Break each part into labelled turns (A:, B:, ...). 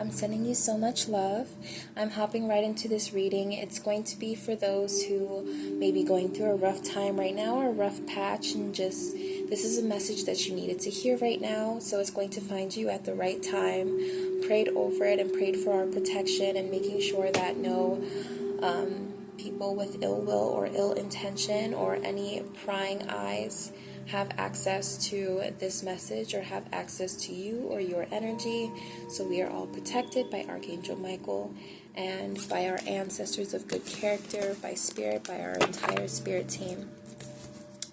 A: I'm sending you so much love. I'm hopping right into this reading. It's going to be for those who may be going through a rough time right now or a rough patch, and just this is a message that you needed to hear right now. So it's going to find you at the right time. Prayed over it and prayed for our protection and making sure that no people with ill will or ill intention or any prying eyes have access to this message or have access to you or your energy. So we are all protected by Archangel Michael and by our ancestors of good character, by spirit, by our entire spirit team.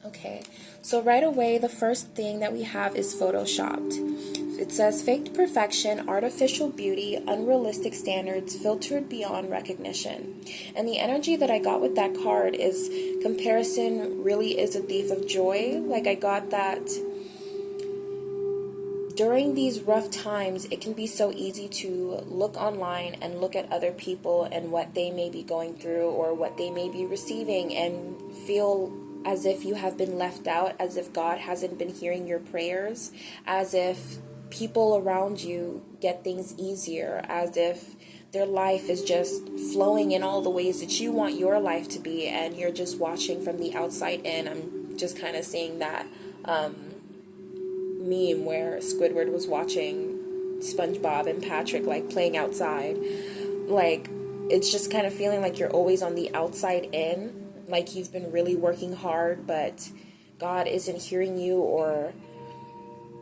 A: Okay, so right away, the first thing that we have is photoshopped. It says faked perfection, artificial beauty, unrealistic standards, filtered beyond recognition. And the energy that I got with that card is comparison really is a thief of joy. Like, I got that during these rough times, it can be so easy to look online and look at other people and what they may be going through or what they may be receiving and feel as if you have been left out, as if God hasn't been hearing your prayers, as if people around you get things easier, as if their life is just flowing in all the ways that you want your life to be, and you're just watching from the outside in. I'm just kind of seeing that meme where Squidward was watching SpongeBob and Patrick like playing outside. Like, it's just kind of feeling like you're always on the outside in, like you've been really working hard, but God isn't hearing you, or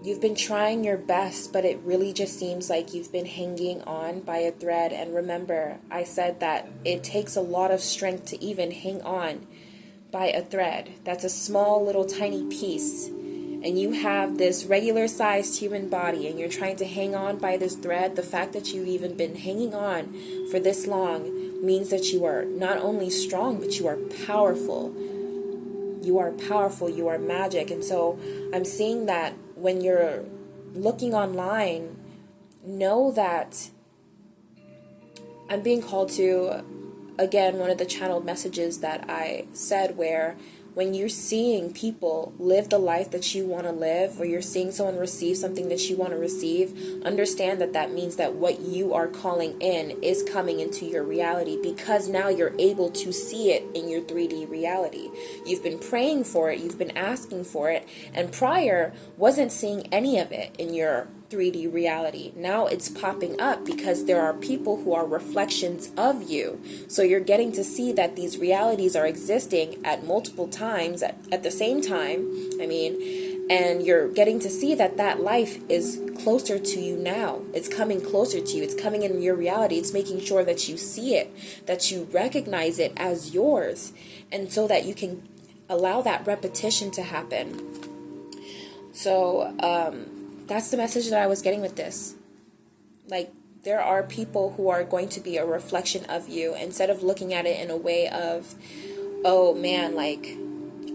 A: you've been trying your best, but it really just seems like you've been hanging on by a thread. And remember, I said that it takes a lot of strength to even hang on by a thread. That's a small little tiny piece. And you have this regular sized human body and you're trying to hang on by this thread. The fact that you've even been hanging on for this long means that you are not only strong, but you are powerful. You are powerful, you are magic. And so I'm seeing that when you're looking online, know that I'm being called to, again, one of the channeled messages that I said, where when you're seeing people live the life that you want to live, or you're seeing someone receive something that you want to receive, understand that that means that what you are calling in is coming into your reality, because now you're able to see it in your 3D reality. You've been praying for it, you've been asking for it, and prior wasn't seeing any of it in your 3D reality. Now it's popping up because there are people who are reflections of you. So you're getting to see that these realities are existing at multiple times at the same time. And you're getting to see that that life is closer to you now. It's coming closer to you. It's coming in your reality. It's making sure that you see it, that you recognize it as yours, and so that you can allow that repetition to happen. So, that's the message that I was getting with this. Like, there are people who are going to be a reflection of you, instead of looking at it in a way of, oh man, like,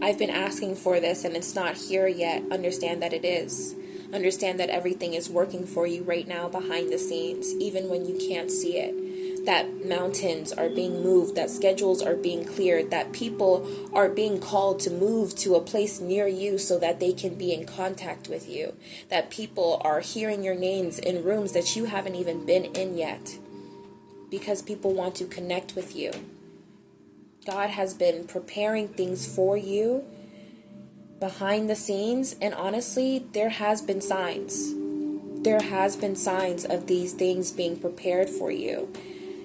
A: I've been asking for this and it's not here yet. Understand that it is. Understand that everything is working for you right now behind the scenes, even when you can't see it. That mountains are being moved, that schedules are being cleared, that people are being called to move to a place near you so that they can be in contact with you, that people are hearing your names in rooms that you haven't even been in yet, because people want to connect with you. God has been preparing things for you behind the scenes, and honestly, there has been signs. There has been signs of these things being prepared for you.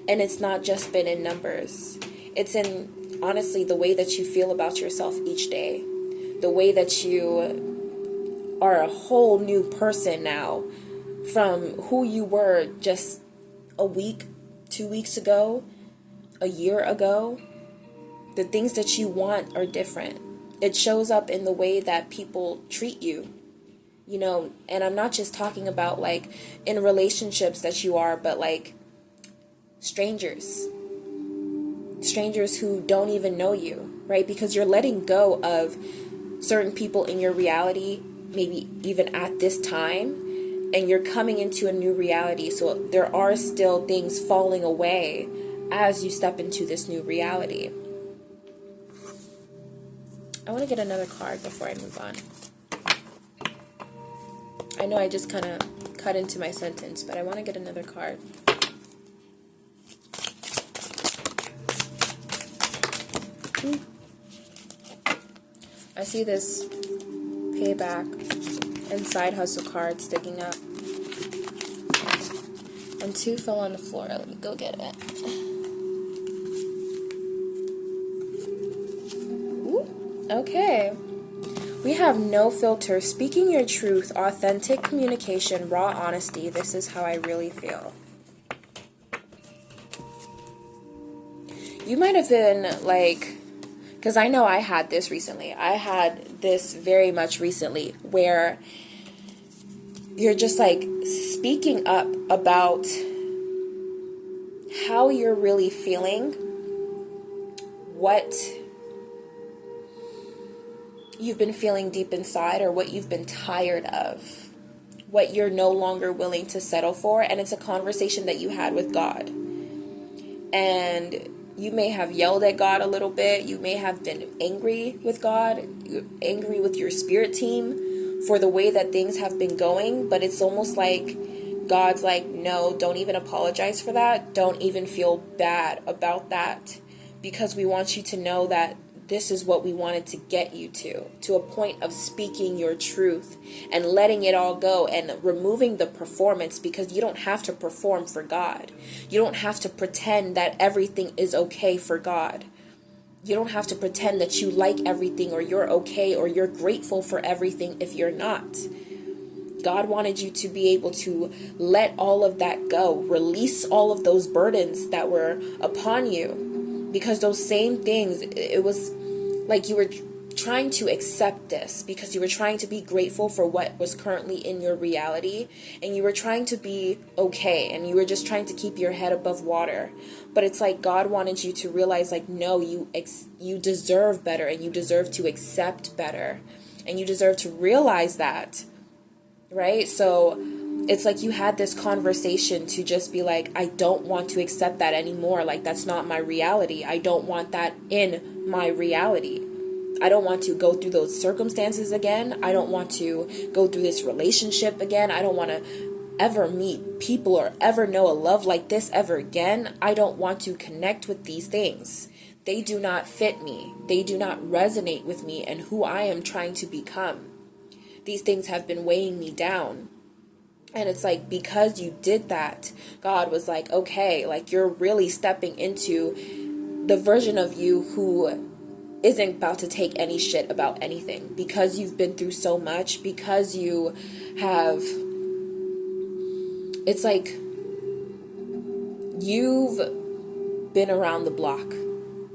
A: And it's not just been in numbers. It's in, honestly, the way that you feel about yourself each day. The way that you are a whole new person now from who you were just a week, 2 weeks ago, a year ago. The things that you want are different. It shows up in the way that people treat you. You know, and I'm not just talking about like in relationships that you are, but like strangers who don't even know you, right? Because you're letting go of certain people in your reality, maybe even at this time, and you're coming into a new reality. So there are still things falling away as you step into this new reality. I want to get another card before I move on. I know I just kind of cut into my sentence, but I want to get another card. I see this payback and side hustle card sticking up. And 2 fell on the floor. Let me go get it. Ooh, okay. We have no filter. Speaking your truth, authentic communication, raw honesty. This is how I really feel. You might have been like, because I know I had this recently. I had this very much recently where you're just like speaking up about how you're really feeling, what you've been feeling deep inside, or what you've been tired of, what you're no longer willing to settle for. And it's a conversation that you had with God. And you may have yelled at God a little bit. You may have been angry with God, angry with your spirit team for the way that things have been going. But it's almost like God's like, no, don't even apologize for that. Don't even feel bad about that, because we want you to know that this is what we wanted to get you to a point of speaking your truth and letting it all go and removing the performance, because you don't have to perform for God. You don't have to pretend that everything is okay for God. You don't have to pretend that you like everything, or you're okay, or you're grateful for everything if you're not. God wanted you to be able to let all of that go, release all of those burdens that were upon you, because those same things, it was like you were trying to accept this because you were trying to be grateful for what was currently in your reality, and you were trying to be okay, and you were just trying to keep your head above water. But it's like God wanted you to realize, like, no, you deserve better, and you deserve to accept better, and you deserve to realize that, right? So it's like you had this conversation to just be like, I don't want to accept that anymore. Like, that's not my reality. I don't want that in my reality. I don't want to go through those circumstances again. I don't want to go through this relationship again. I don't want to ever meet people or ever know a love like this ever again. I don't want to connect with these things. They do not fit me. They do not resonate with me and who I am trying to become. These things have been weighing me down. And it's like, because you did that, God was like, okay, like, you're really stepping into the version of you who isn't about to take any shit about anything, because you've been through so much, because you have, it's like you've been around the block.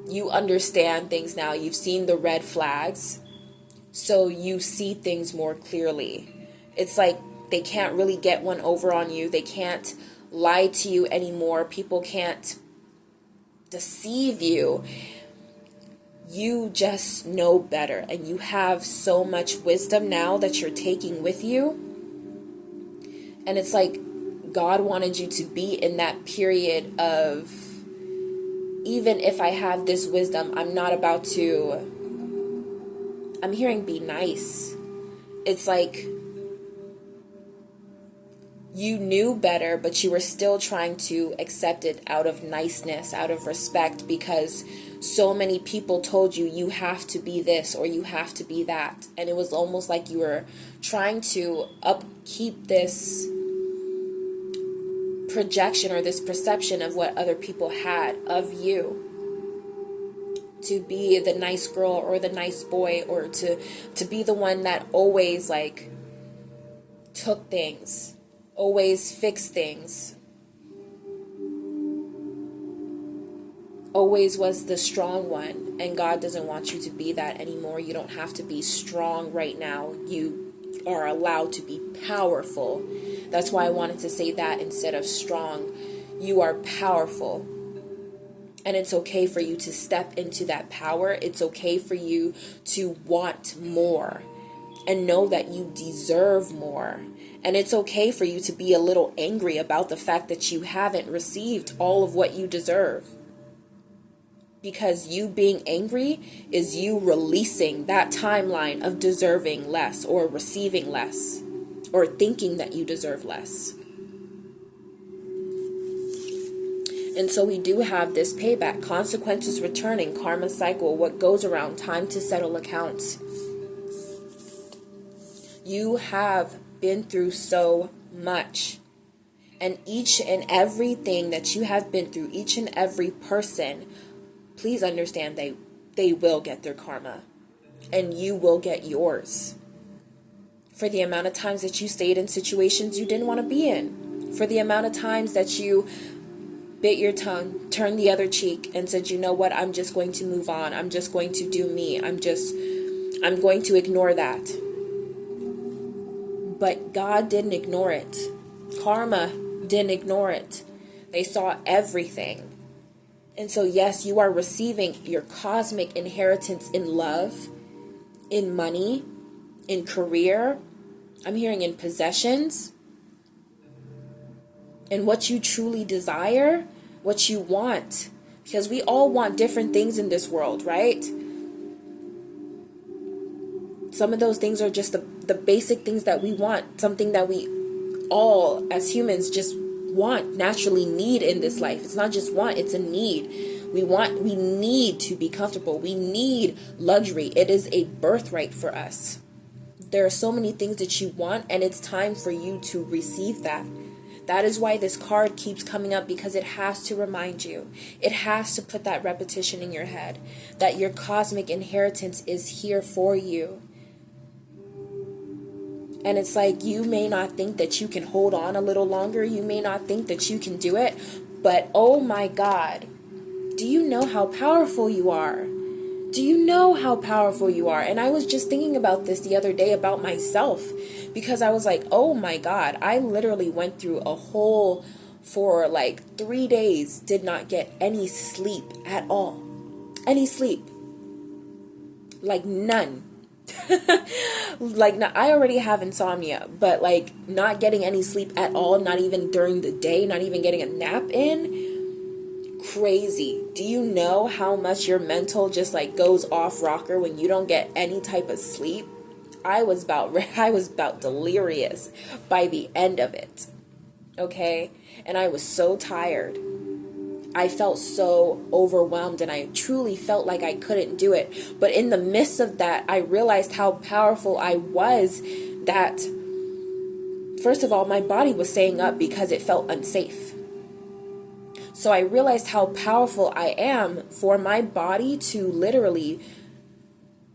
A: You understand things now. You've seen the red flags, so you see things more clearly. It's like they can't really get one over on you. They can't lie to you anymore. People can't deceive you. You just know better, and you have so much wisdom now that you're taking with you. And it's like God wanted you to be in that period of, even if I have this wisdom, I'm not about to, I'm hearing be nice. It's like you knew better, but you were still trying to accept it out of niceness, out of respect, because so many people told you, you have to be this or you have to be that. And it was almost like you were trying to upkeep this projection or this perception of what other people had of you, to be the nice girl or the nice boy, or to be the one that always like took things, always fixed things, always was the strong one. And God doesn't want you to be that anymore. You don't have to be strong right now. You are allowed to be powerful. That's why I wanted to say that instead of strong. You are powerful. And it's okay for you to step into that power. It's okay for you to want more and know that you deserve more. And it's okay for you to be a little angry about the fact that you haven't received all of what you deserve. Because you being angry is you releasing that timeline of deserving less or receiving less. or thinking that you deserve less. And so we do have this payback, consequences returning, karma cycle, what goes around, time to settle accounts. You have been through so much. And each and everything that you have been through, each and every person, please understand they will get their karma. And you will get yours. For the amount of times that you stayed in situations you didn't want to be in. For the amount of times that you bit your tongue, turned the other cheek, and said, you know what, I'm just going to move on. I'm just going to do me. I'm going to ignore that. But God didn't ignore it. Karma didn't ignore it. They saw everything. And so, yes, you are receiving your cosmic inheritance in love, in money, in career. I'm hearing in possessions, in what you truly desire, what you want. Because we all want different things in this world, right? Some of those things are just the basic things that we want. Something that we all, as humans, just want, naturally need in this life. It's not just want, it's a need. We need to be comfortable. We need luxury. It is a birthright for us. There are so many things that you want, and it's time for you to receive that. That is why this card keeps coming up, because it has to remind you. It has to put that repetition in your head that your cosmic inheritance is here for you. And it's like, you may not think that you can hold on a little longer. You may not think that you can do it. But oh my God, do you know how powerful you are? Do you know how powerful you are? And I was just thinking about this the other day about myself, because I was like, oh my God, I literally went through for like 3 days, did not get any sleep at all. Any sleep. Like none. Like, I already have insomnia, but like not getting any sleep at all, not even during the day, not even getting a nap in. Crazy. Do you know how much your mental just like goes off rocker when you don't get any type of sleep? I was about delirious by the end of it. Okay? And I was so tired. I felt so overwhelmed, and I truly felt like I couldn't do it. But in the midst of that, I realized how powerful I was, that first of all, my body was staying up because it felt unsafe. So I realized how powerful I am for my body to literally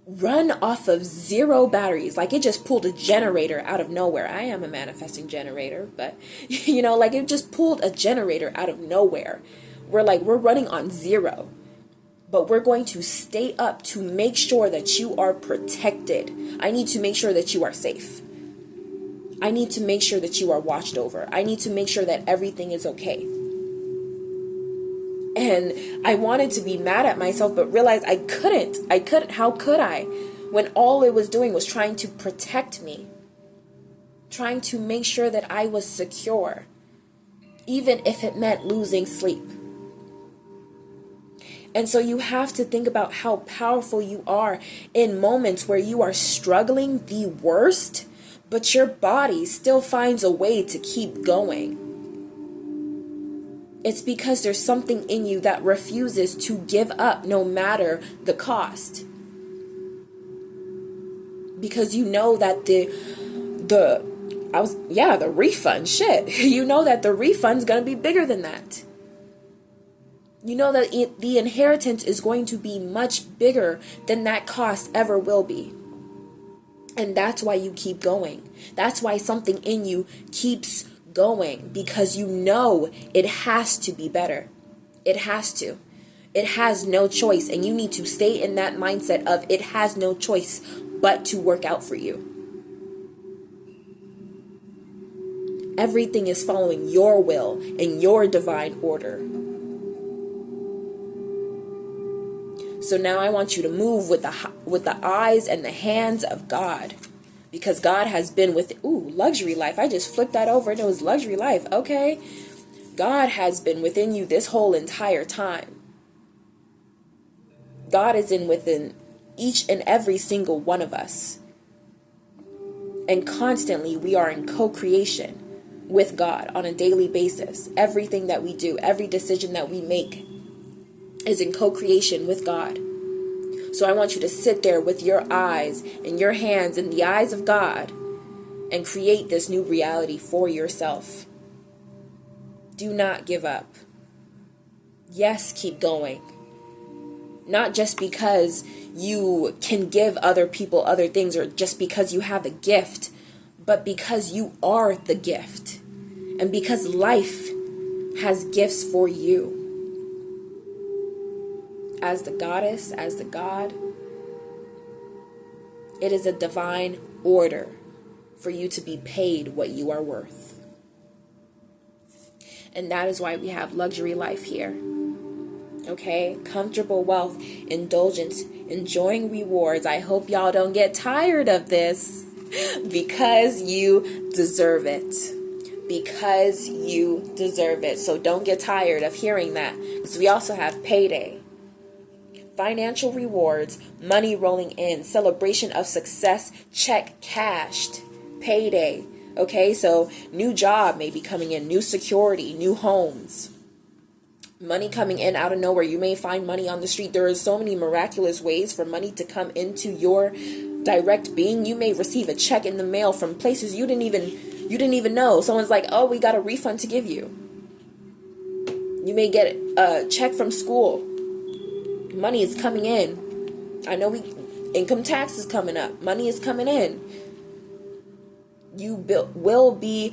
A: run off of 0 batteries. Like, it just pulled a generator out of nowhere. I am a manifesting generator, but like it just pulled a generator out of nowhere. We're running on 0, but we're going to stay up to make sure that you are protected. I need to make sure that you are safe. I need to make sure that you are watched over. I need to make sure that everything is okay. And I wanted to be mad at myself, but realized I couldn't. How could I? When all it was doing was trying to protect me. Trying to make sure that I was secure. Even if it meant losing sleep. And so you have to think about how powerful you are in moments where you are struggling the worst, but your body still finds a way to keep going. It's because there's something in you that refuses to give up no matter the cost. Because you know that the refund, shit. You know that the refund's going to be bigger than that. You know that the inheritance is going to be much bigger than that cost ever will be. And that's why you keep going. That's why something in you keeps going, because you know it has to be better. It has to. It has no choice. And you need to stay in that mindset of it has no choice but to work out for you. Everything is following your will and your divine order. So now I want you to move with the eyes and the hands of God, because God has been with, luxury life. I just flipped that over and it was luxury life. Okay. God has been within you this whole entire time. God is within each and every single one of us. And constantly we are in co-creation with God on a daily basis. Everything that we do, every decision that we make is in co-creation with God. So I want you to sit there with your eyes and your hands in the eyes of God and create this new reality for yourself. Do not give up. Yes, keep going. Not just because you can give other people other things or just because you have a gift, but because you are the gift. And because life has gifts for you. As the goddess, as the God, it is a divine order for you to be paid what you are worth. And that is why we have luxury life here. Okay, comfortable wealth, indulgence, enjoying rewards. I hope y'all don't get tired of this because you deserve it. Because you deserve it. So don't get tired of hearing that. Because we also have payday, financial rewards, money rolling in, celebration of success, check cashed, payday. Okay, so new job may be coming in, new security, new homes. Money coming in out of nowhere. You may find money on the street. There are so many miraculous ways for money to come into your direct being. You may receive a check in the mail from places you didn't even know. Someone's like, "Oh, we got a refund to give you." You may get a check from school. Money is coming in. I know income tax is coming up. Money is coming in. You will be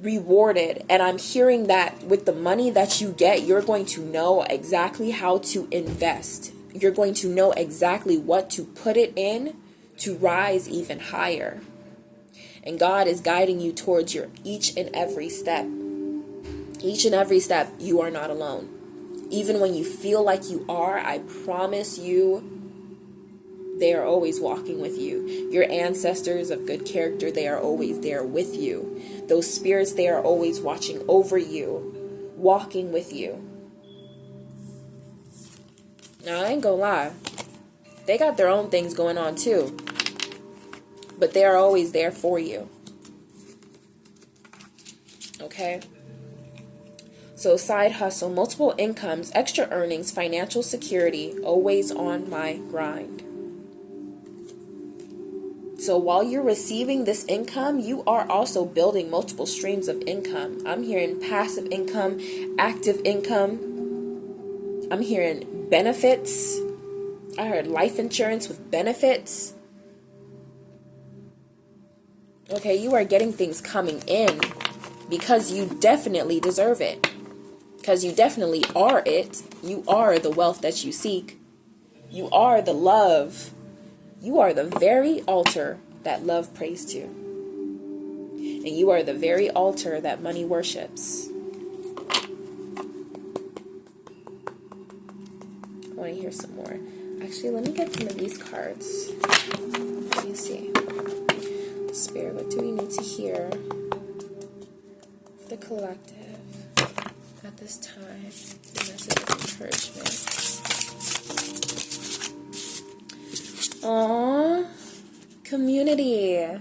A: rewarded. And I'm hearing that with the money that you get, you're going to know exactly how to invest. You're going to know exactly what to put it in to rise even higher. And God is guiding you towards your each and every step. Each and every step, you are not alone. Even when you feel like you are, I promise you, they are always walking with you. Your ancestors of good character, they are always there with you. Those spirits, they are always watching over you, walking with you. Now, I ain't gonna lie. They got their own things going on too. But they are always there for you. Okay? So side hustle, multiple incomes, extra earnings, financial security, always on my grind. So while you're receiving this income, you are also building multiple streams of income. I'm hearing passive income, active income. I'm hearing benefits. I heard life insurance with benefits. Okay, you are getting things coming in because you definitely deserve it. Because you definitely are it. You are the wealth that you seek. You are the love. You are the very altar that love prays to. And you are the very altar that money worships. I want to hear some more. Actually, let me get some of these cards. Let me see. Spirit, what do we need to hear? The collective at this time. The message of encouragement. Aww. Community.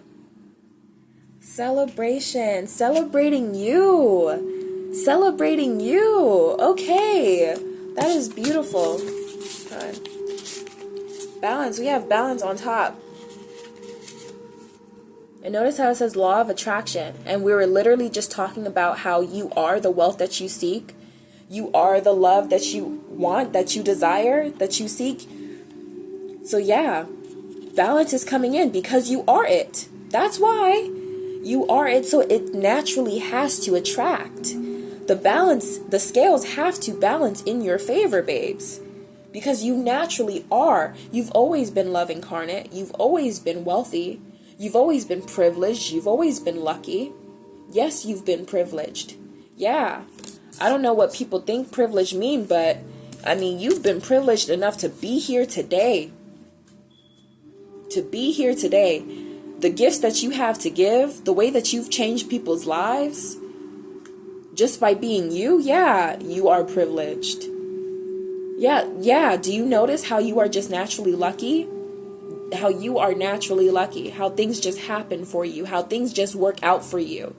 A: Celebration. Celebrating you. Celebrating you. Okay. That is beautiful. God. Balance. We have balance on top. And notice how it says law of attraction. And we were literally just talking about how you are the wealth that you seek. You are the love that you want, that you desire, that you seek. So yeah, balance is coming in because you are it. That's why you are it. So it naturally has to attract. The balance, the scales have to balance in your favor, babes. Because you naturally are. You've always been love incarnate. You've always been wealthy. You've always been privileged. You've always been lucky. Yes, you've been privileged. Yeah. I don't know what people think privilege mean, but I mean, you've been privileged enough to be here today. To be here today. The gifts that you have to give, the way that you've changed people's lives, just by being you, yeah, you are privileged. Yeah. Do you notice how you are just naturally lucky? how you are naturally lucky, how things just happen for you, how things just work out for you.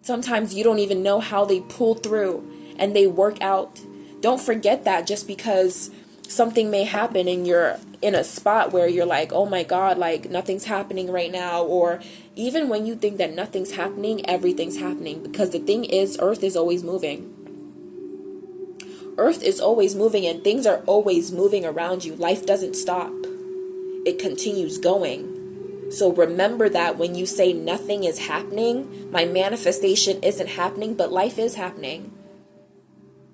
A: Sometimes you don't even know how they pull through and they work out. Don't forget that just because something may happen and you're in a spot where you're like, oh my God, like nothing's happening right now. Or even when you think that nothing's happening, everything's happening. Because the thing is, Earth is always moving. Earth is always moving and things are always moving around you. Life doesn't stop. It continues going. So remember that when you say nothing is happening, my manifestation isn't happening, but life is happening.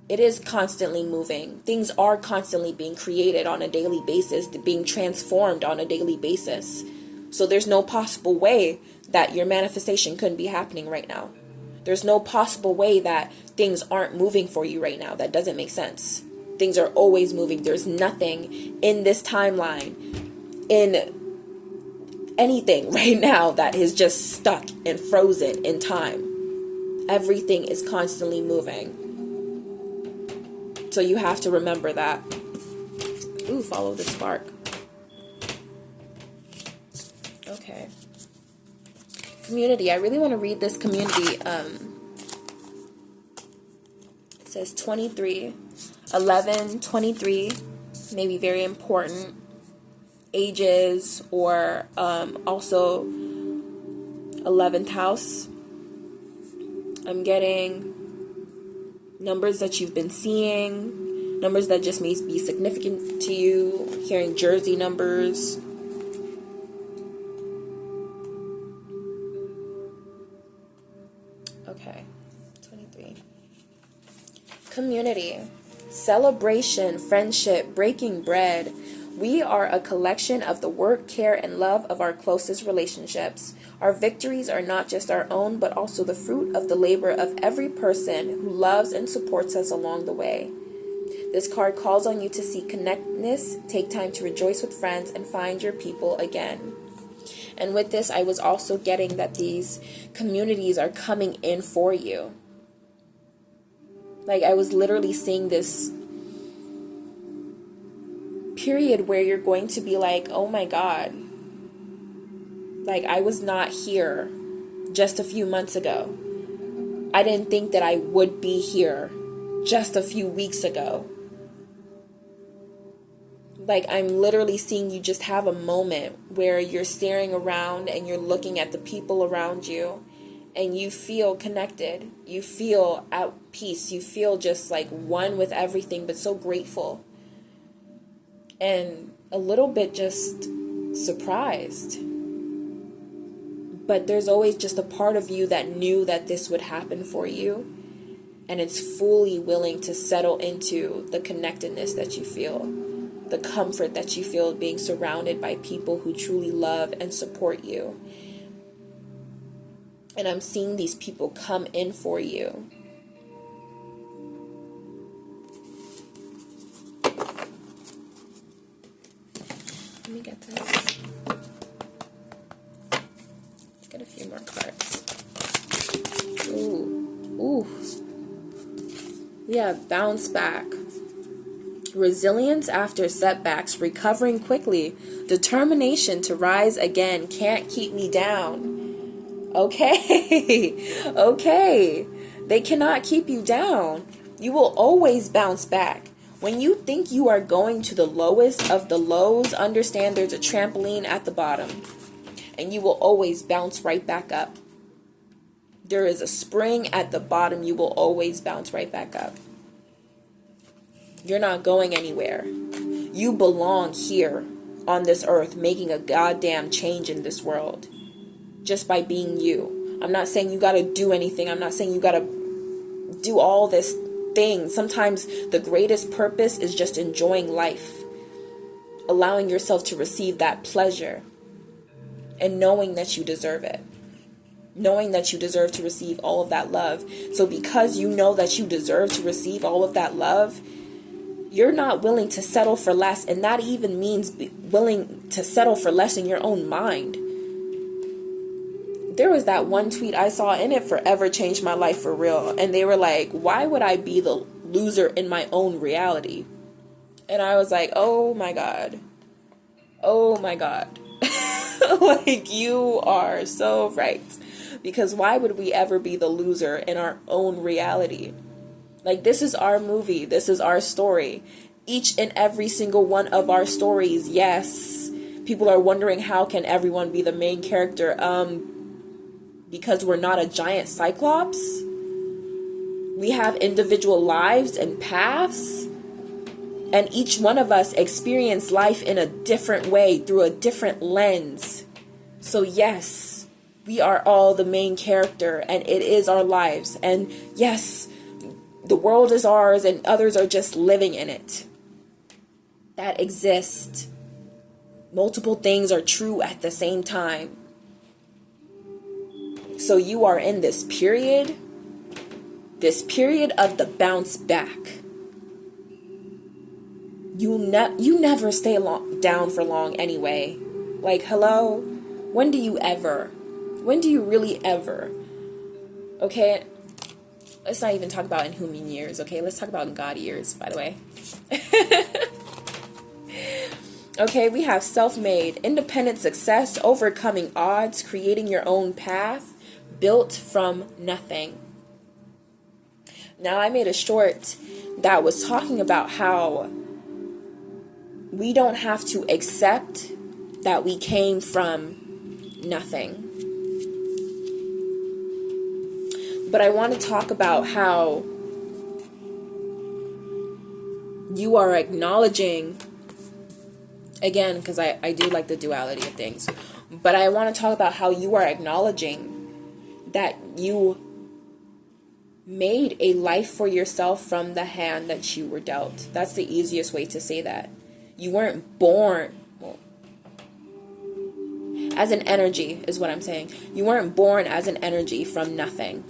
A: It is constantly moving. Things are constantly being created on a daily basis, being transformed on a daily basis. So there's no possible way that your manifestation couldn't be happening right now. There's no possible way that things aren't moving for you right now. That doesn't make sense. Things are always moving. There's nothing in this timeline, in anything right now, that is just stuck and frozen in time. Everything is constantly moving. So you have to remember that. Ooh, follow the spark. Okay. Community. I really want to read this community. It says 23, 11, 23, maybe very important ages, or also 11th house. I'm getting numbers that you've been seeing, numbers that just may be significant to you, hearing Jersey numbers. Okay, 23. Community, celebration, friendship, breaking bread. We are a collection of the work, care, and love of our closest relationships. Our victories are not just our own, but also the fruit of the labor of every person who loves and supports us along the way. This card calls on you to seek connectedness, take time to rejoice with friends, and find your people again. And with this, I was also getting that these communities are coming in for you. Like, I was literally seeing this period where you're going to be like, oh my God, like I was not here just a few months ago. I didn't think that I would be here just a few weeks ago. Like, I'm literally seeing you just have a moment where you're staring around and you're looking at the people around you and you feel connected. You feel at peace. You feel just like one with everything, but so grateful. And a little bit just surprised. But there's always just a part of you that knew that this would happen for you. And it's fully willing to settle into the connectedness that you feel. The comfort that you feel being surrounded by people who truly love and support you. And I'm seeing these people come in for you. Let me get this. Get a few more cards. Ooh. We have bounce back. Resilience after setbacks, recovering quickly. Determination to rise again. Can't keep me down. Okay. Okay. They cannot keep you down. You will always bounce back. When you think you are going to the lowest of the lows, understand there's a trampoline at the bottom. And you will always bounce right back up. There is a spring at the bottom. You will always bounce right back up. You're not going anywhere. You belong here on this earth, making a goddamn change in this world. Just by being you. I'm not saying you gotta do anything. I'm not saying you gotta do all this thing. Sometimes the greatest purpose is just enjoying life. Allowing yourself to receive that pleasure. And knowing that you deserve it. Knowing that you deserve to receive all of that love. So because you know that you deserve to receive all of that love, you're not willing to settle for less. And that even means willing to settle for less in your own mind. There was that one tweet I saw, and it forever changed my life for real. And they were like, why would I be the loser in my own reality? And I was like, oh my God. Oh my God. Like, you are so right. Because why would we ever be the loser in our own reality? Like, this is our movie. This is our story. Each and every single one of our stories, yes. People are wondering, how can everyone be the main character? Because we're not a giant cyclops. We have individual lives and paths. And each one of us experience life in a different way, through a different lens. So yes, we are all the main character, and it is our lives. And yes, the world is ours, and others are just living in it. That exists. Multiple things are true at the same time. So you are in this period of the bounce back. You never stay down for long anyway. Like, hello? When do you ever? When do you really ever? Okay? Let's not even talk about in human years, okay? Let's talk about in God years, by the way. Okay, we have self-made, independent success, overcoming odds, creating your own path, built from nothing. Now, I made a short that was talking about how we don't have to accept that we came from nothing. But I want to talk about how you are acknowledging, again, because I do like the duality of things, but I want to talk about how you are acknowledging that you made a life for yourself from the hand that you were dealt. That's the easiest way to say that. You weren't born, well, as an energy is what I'm saying. You weren't born as an energy from nothing.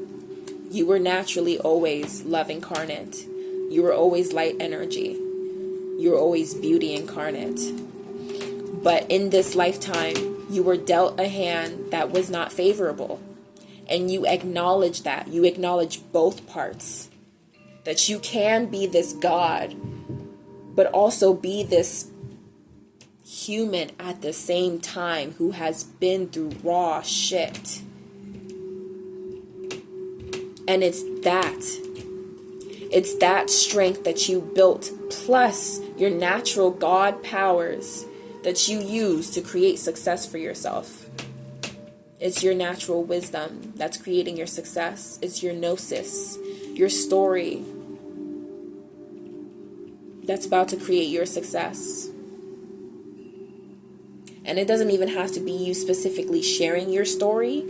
A: You were naturally always love incarnate. You were always light energy. You were always beauty incarnate. But in this lifetime, you were dealt a hand that was not favorable. And you acknowledge that. You acknowledge both parts. That you can be this God, but also be this human at the same time who has been through raw shit. And it's that strength that you built, plus your natural God powers that you use to create success for yourself. It's your natural wisdom that's creating your success. It's your gnosis, your story that's about to create your success. And it doesn't even have to be you specifically sharing your story,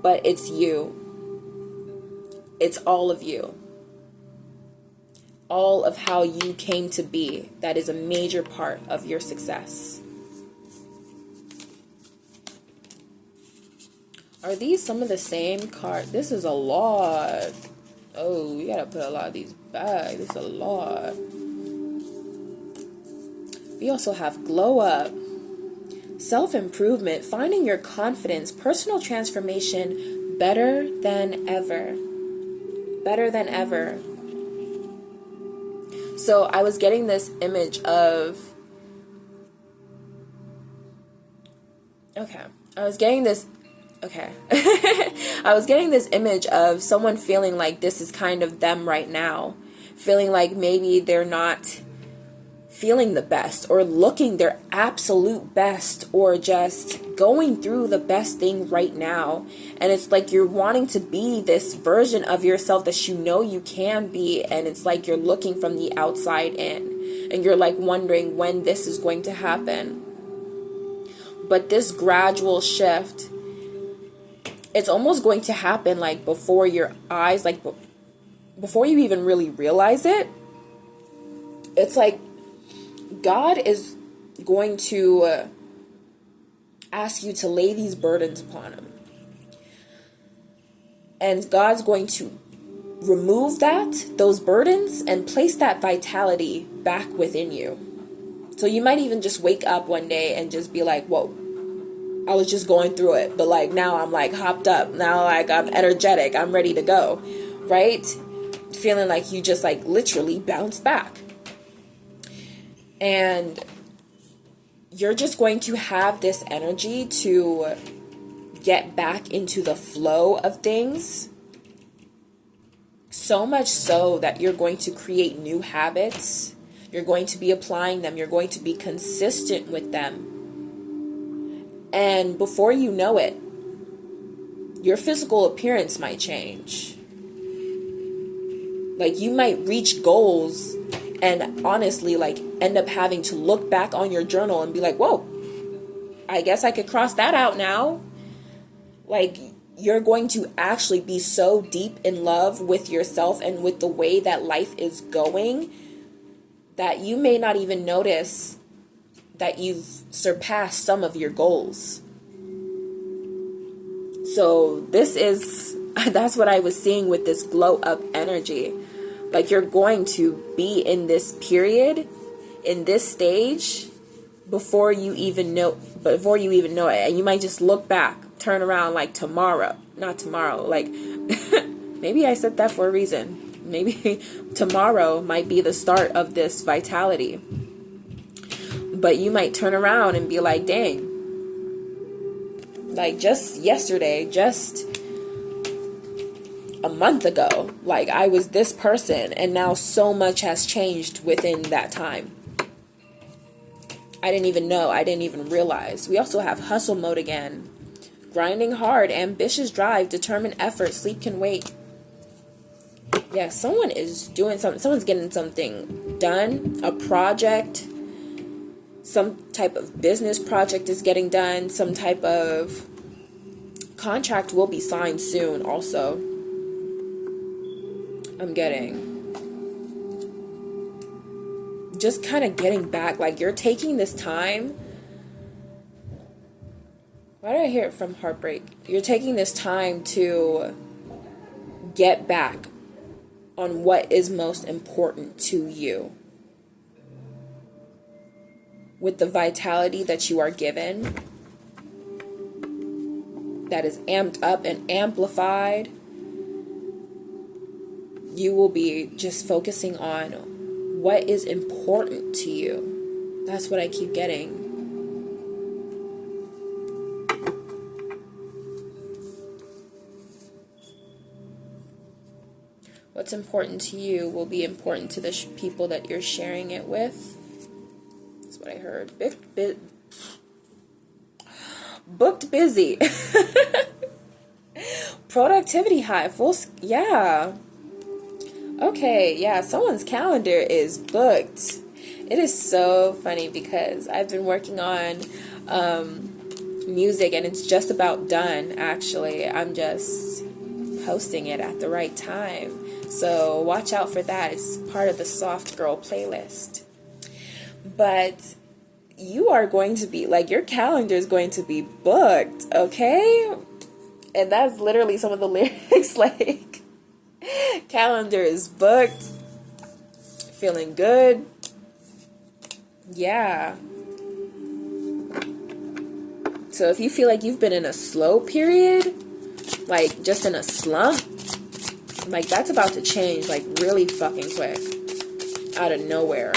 A: but it's you. It's all of you. All of how you came to be. That is a major part of your success. Are these some of the same cards? This is a lot. Oh, we gotta put a lot of these back. This is a lot. We also have glow up, self-improvement, finding your confidence, personal transformation, better than ever. Better than ever. So I was getting this image of, I was getting this image of someone feeling like this is kind of them right now. Feeling like maybe they're not feeling the best or looking their absolute best or just going through the best thing right now. And it's like you're wanting to be this version of yourself that you know you can be. And it's like you're looking from the outside in and you're like wondering when this is going to happen. But this gradual shift, it's almost going to happen like before your eyes, like before you even really realize it. It's like God is going to ask you to lay these burdens upon him. And God's going to remove those burdens, and place that vitality back within you. So you might even just wake up one day and just be like, whoa, I was just going through it, but like now I'm like hopped up. Now like I'm energetic. I'm ready to go, right? Feeling like you just like literally bounce back. And you're just going to have this energy to get back into the flow of things. So much so that you're going to create new habits. You're going to be applying them. You're going to be consistent with them. And before you know it, your physical appearance might change. Like, you might reach goals and honestly, like, end up having to look back on your journal and be like, whoa, I guess I could cross that out now. Like, you're going to actually be so deep in love with yourself and with the way that life is going that you may not even notice that you've surpassed some of your goals. So that's what I was seeing with this glow up energy. Like, you're going to be in this period, in this stage, before you even know it. And you might just look back, turn around like not tomorrow, like maybe I said that for a reason. Maybe tomorrow might be the start of this vitality. But you might turn around and be like, dang, like just yesterday, just a month ago, like I was this person, and now so much has changed within that time. I didn't even know. I didn't even realize. We also have hustle mode again. Grinding hard, ambitious drive, determined effort, sleep can wait. Yeah, someone is doing something. Someone's getting something done. A project. Some type of business project is getting done. Some type of contract will be signed soon also. I'm getting. Just kind of getting back. Like, you're taking this time. Why did I hear it from heartbreak? You're taking this time to get back on what is most important to you. With the vitality that you are given, that is amped up and amplified, you will be just focusing on what is important to you. That's what I keep getting. What's important to you will be important to the people that you're sharing it with. That's what I heard. Booked busy. Productivity high. Yeah. Okay, yeah, someone's calendar is booked. It is so funny because I've been working on music and it's just about done, actually. I'm just posting it at the right time. So watch out for that. It's part of the Soft Girl playlist. But you are going to be, like, your calendar is going to be booked, okay? And that's literally some of the lyrics, like, calendar is booked, feeling good, yeah. So if you feel like you've been in a slow period, like just in a slump, like that's about to change, like really fucking quick, out of nowhere.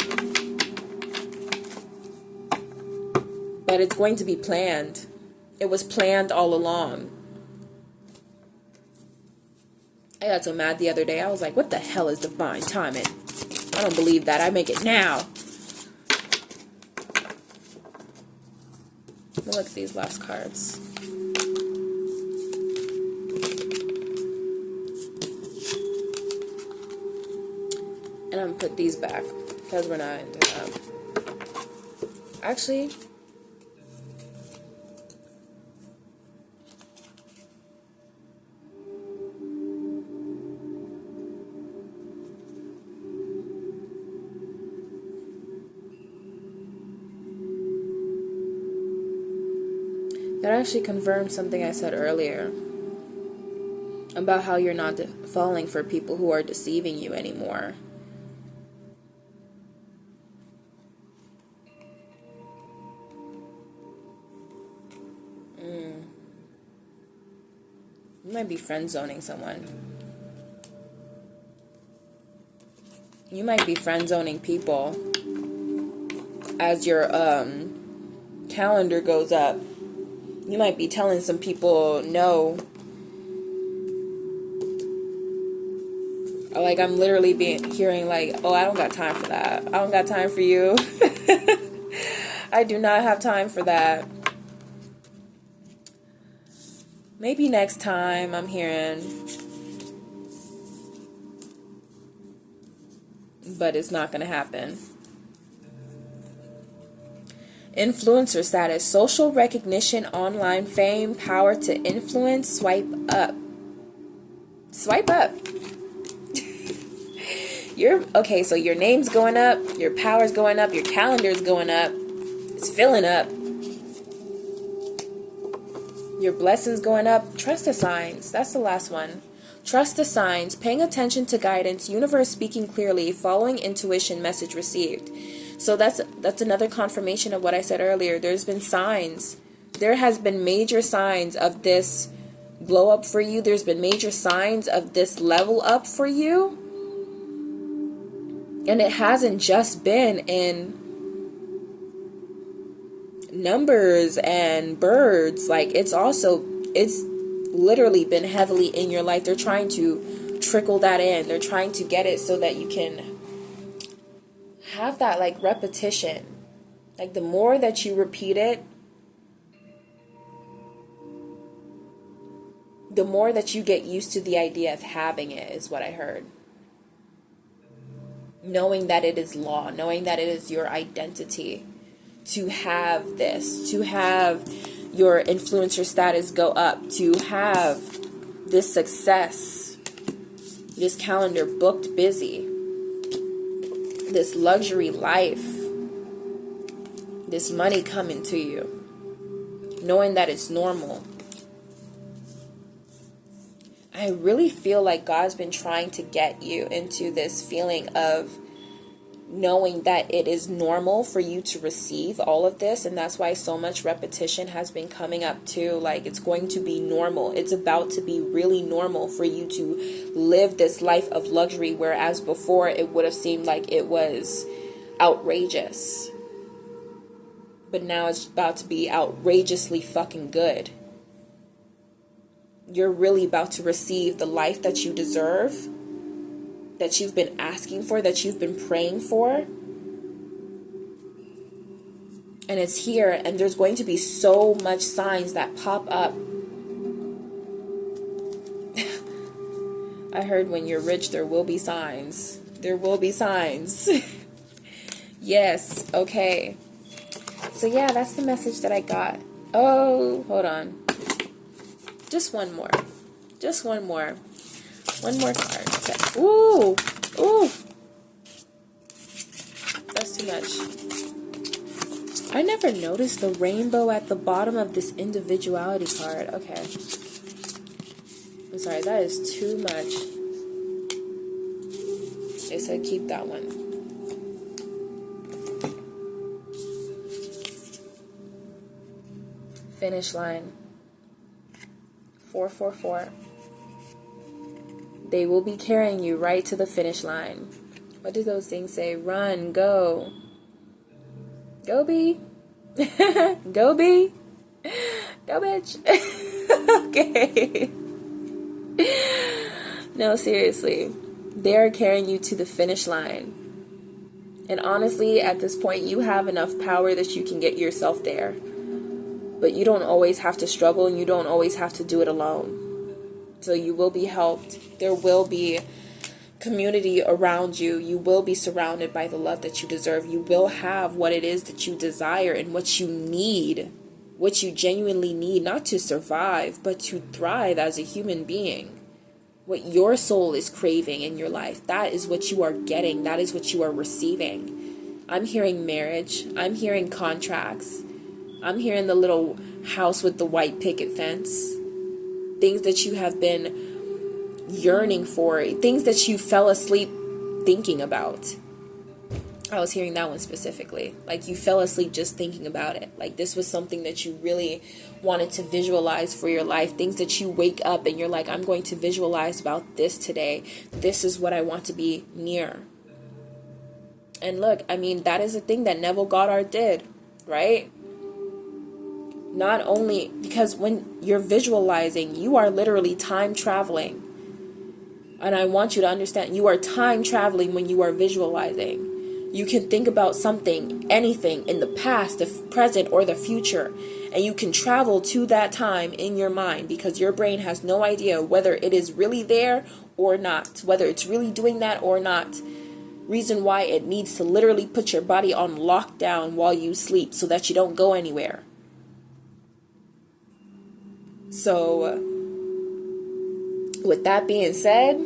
A: But it's going to be planned. It was planned all along. I got so mad the other day. I was like, what the hell is divine timing? I don't believe that. I make it now. Let me look at these last cards. And I'm going to put these back because we're not into that. Actually, that actually confirms something I said earlier about how you're not falling for people who are deceiving you anymore. You might be friend zoning someone. You might be friend zoning people as your calendar goes up, you might be telling some people no. Like, I'm literally hearing like, oh, I don't got time for that. I don't got time for you. I do not have time for that. Maybe next time, I'm hearing. But it's not going to happen. Influencer status, social recognition, online fame, power to influence, swipe up. Swipe up. Okay, so your name's going up, your power's going up, your calendar's going up, it's filling up. Your blessings going up. Trust the signs. That's the last one. Trust the signs, paying attention to guidance, universe speaking clearly, following intuition, message received. So that's another confirmation of what I said earlier. There's been signs. There has been major signs of this blow up for you. There's been major signs of this level up for you. And it hasn't just been in numbers and birds. Like, it's literally been heavily in your life. They're trying to trickle that in. They're trying to get it so that you can have that like repetition. Like, the more that you repeat it, the more that you get used to the idea of having it, is what I heard. Knowing that it is law, knowing that it is your identity to have this, to have your influencer status go up, to have this success, this calendar booked busy, this luxury life, this money coming to you, knowing that it's normal. I really feel like God's been trying to get you into this feeling of knowing that it is normal for you to receive all of this. And that's why so much repetition has been coming up too. Like, it's going to be normal. It's about to be really normal for you to live this life of luxury. Whereas before it would have seemed like it was outrageous. But now it's about to be outrageously fucking good. You're really about to receive the life that you deserve, that you've been asking for, that you've been praying for. And it's here, and there's going to be so much signs that pop up. I heard when you're rich, there will be signs. There will be signs. Yes, okay. So yeah, that's the message that I got. Oh, hold on. Just one more. Just one more. One more card. Okay. Ooh. Ooh. That's too much. I never noticed the rainbow at the bottom of this individuality card. Okay. I'm sorry, that is too much. They said keep that one. Finish line. 444. They will be carrying you right to the finish line. What do those things say? Run, go. Go, B. Go, B. Go, bitch. Okay. No, seriously. They're carrying you to the finish line. And honestly, at this point, you have enough power that you can get yourself there. But you don't always have to struggle, and you don't always have to do it alone. So you will be helped. There will be community around you. You will be surrounded by the love that you deserve. You will have what it is that you desire and what you need, what you genuinely need, not to survive, but to thrive as a human being. What your soul is craving in your life, that is what you are getting. That is what you are receiving. I'm hearing marriage. I'm hearing contracts. I'm hearing the little house with the white picket fence. Things that you have been yearning for. Things that you fell asleep thinking about. I was hearing that one specifically. Like, you fell asleep just thinking about it. Like, this was something that you really wanted to visualize for your life. Things that you wake up and you're like, I'm going to visualize about this today. This is what I want to be near. And look, I mean, that is a thing that Neville Goddard did, right? Not only because when you're visualizing, you are literally time traveling. And I want you to understand, you are time traveling when you are visualizing. You can think about something, anything in the past, the present, or the future, and you can travel to that time in your mind because your brain has no idea whether it is really there or not, whether it's really doing that or not. Reason why it needs to literally put your body on lockdown while you sleep so that you don't go anywhere. So, with that being said,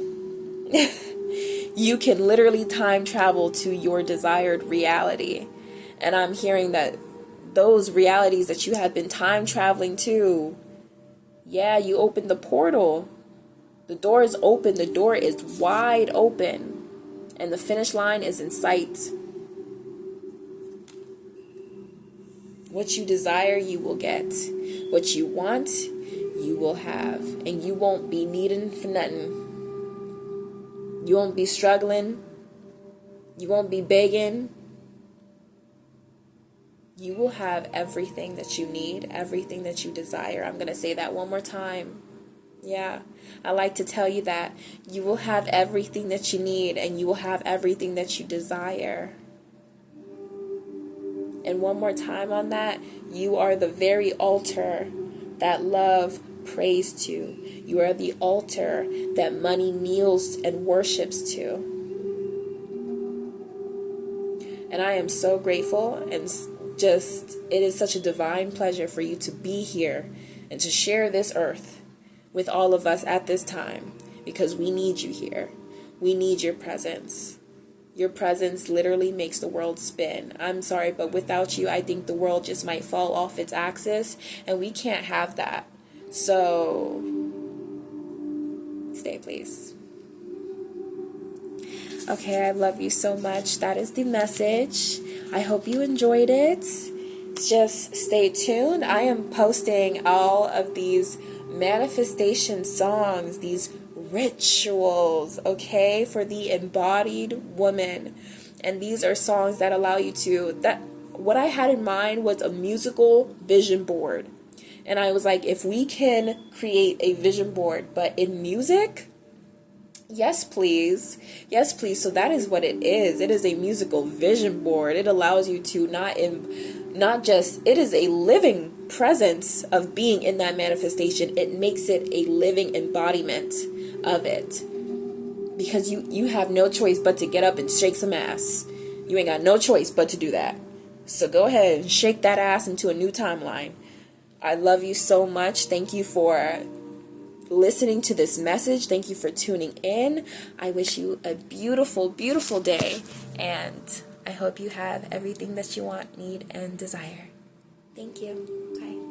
A: you can literally time travel to your desired reality. And I'm hearing that those realities that you have been time traveling to, yeah, you opened the portal. The door is open. The door is wide open. And the finish line is in sight. What you desire, you will get. What you want, you will have. And you won't be needing for nothing. You won't be struggling. You won't be begging. You will have everything that you need, everything that you desire. I'm going to say that one more time. Yeah, I like to tell you that you will have everything that you need and you will have everything that you desire. And one more time on that, you are the very altar that love prays to. You are the altar that money kneels and worships to. And I am so grateful, and just, it is such a divine pleasure for you to be here and to share this earth with all of us at this time, because we need you here. We need your presence. Your presence literally makes the world spin. I'm sorry, but without you, I think the world just might fall off its axis, and we can't have that. So, stay, please. Okay, I love you so much. That is the message. I hope you enjoyed it. Just stay tuned. I am posting all of these manifestation songs, these rituals, okay, for the embodied woman. And these are songs that allow you to, that what I had in mind was a musical vision board. And I was like, if we can create a vision board, but in music, yes, please. Yes, please. So that is what it is. It is a musical vision board. It allows you to not just, it is a living presence of being in that manifestation. It makes it a living embodiment of it. Because you have no choice but to get up and shake some ass. You ain't got no choice but to do that. So go ahead and shake that ass into a new timeline. I love you so much. Thank you for listening to this message. Thank you for tuning in. I wish you a beautiful, beautiful day. And I hope you have everything that you want, need, and desire. Thank you. Bye.